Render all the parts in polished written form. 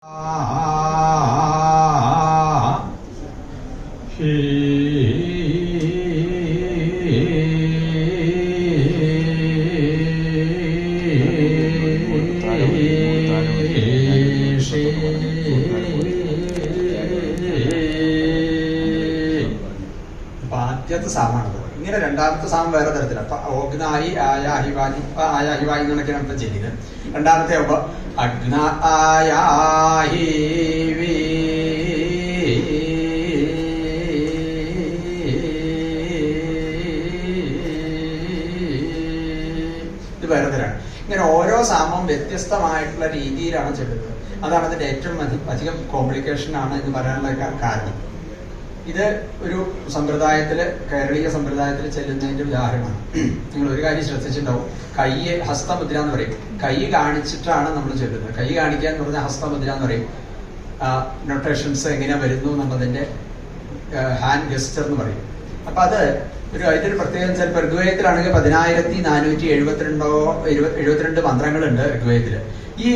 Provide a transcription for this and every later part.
ആദ്യത്തെ സാമാണത്. ഇങ്ങനെ രണ്ടാമത്തെ സാമം വേറെ തരത്തിലാണ്. അപ്പൊ ഓഗ്നായി ആയാഹിവായി ആയാഹിവായി എന്നൊക്കെയാണ് ഇപ്പൊ ചെയ്യുന്നത്. രണ്ടാമത്തെ ആകുമ്പോ അഗ്ന ആയാഹി ഇത് വേറെ തരാണ്. ഇങ്ങനെ ഓരോ സാമവും വ്യത്യസ്തമായിട്ടുള്ള രീതിയിലാണ് ചെല്ലുന്നത്. അതാണ് അതിന്റെ ഏറ്റവും അധികം കോംപ്ലിക്കേഷൻ ആണ് എന്ന് പറയാനുള്ള കാരണം. ഇത് ഒരു സമ്പ്രദായത്തില്, കേരളീയ സമ്പ്രദായത്തിൽ ചെല്ലുന്നതിന്റെ ഉദാഹരണമാണ്. നിങ്ങൾ ഒരു കാര്യം ശ്രദ്ധിച്ചിട്ടുണ്ടാവും, കൈയ്യ് ഹസ്തമുദ്ര എന്ന് പറയും. കൈ കാണിച്ചിട്ടാണ് നമ്മൾ ചെല്ലുന്നത്. കൈ കാണിക്കുക എന്ന് പറഞ്ഞാൽ ഹസ്തമുദ്ര എന്ന് പറയും. നൊട്ടേഷൻസ് എങ്ങനെ വരുന്നു എന്നുള്ളതിന്റെ ഹാൻഡ് ഗസ്റ്റർ എന്ന് പറയും. അപ്പൊ അത് അതിന്റെ പ്രത്യേകം ചിലപ്പോൾ ഋഗ്വേദത്തിലാണെങ്കിൽ 10,472 മന്ത്രങ്ങളുണ്ട് ഋഗ്വേദത്തില്. ഈ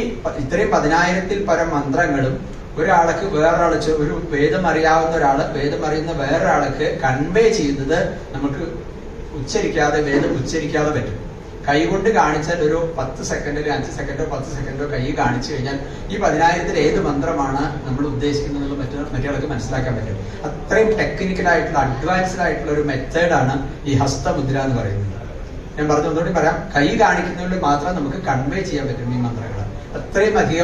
ഇത്രയും 10,000-ൽ പരം മന്ത്രങ്ങളും ഒരാൾക്ക് വേറൊരാള്, ഒരു വേദം അറിയാവുന്ന ഒരാള് വേദം അറിയുന്ന വേറൊരാൾക്ക് കൺവേ ചെയ്യുന്നത് നമുക്ക് വേദം ഉച്ചരിക്കാതെ പറ്റും. കൈകൊണ്ട് കാണിച്ചാൽ ഒരു 10 സെക്കൻഡിൽ 5 സെക്കൻഡോ 10 സെക്കൻഡോ കൈ കാണിച്ചു കഴിഞ്ഞാൽ ഈ 10,000-ൽ ഏത് മന്ത്രമാണ് നമ്മൾ ഉദ്ദേശിക്കുന്നത് മറ്റൊരാൾക്ക് മനസ്സിലാക്കാൻ പറ്റും. അത്രയും ടെക്നിക്കലായിട്ടുള്ള അഡ്വാൻസ്ഡ് ആയിട്ടുള്ള ഒരു മെത്തേഡാണ് ഈ ഹസ്തമുദ്ര എന്ന് പറയുന്നത്. ഞാൻ ഒന്നുകൂടി പറയാം, കൈ കാണിക്കുന്നതിൽ മാത്രം നമുക്ക് കൺവേ ചെയ്യാൻ പറ്റും ഈ മന്ത്രങ്ങൾ. അത്രയും അധികം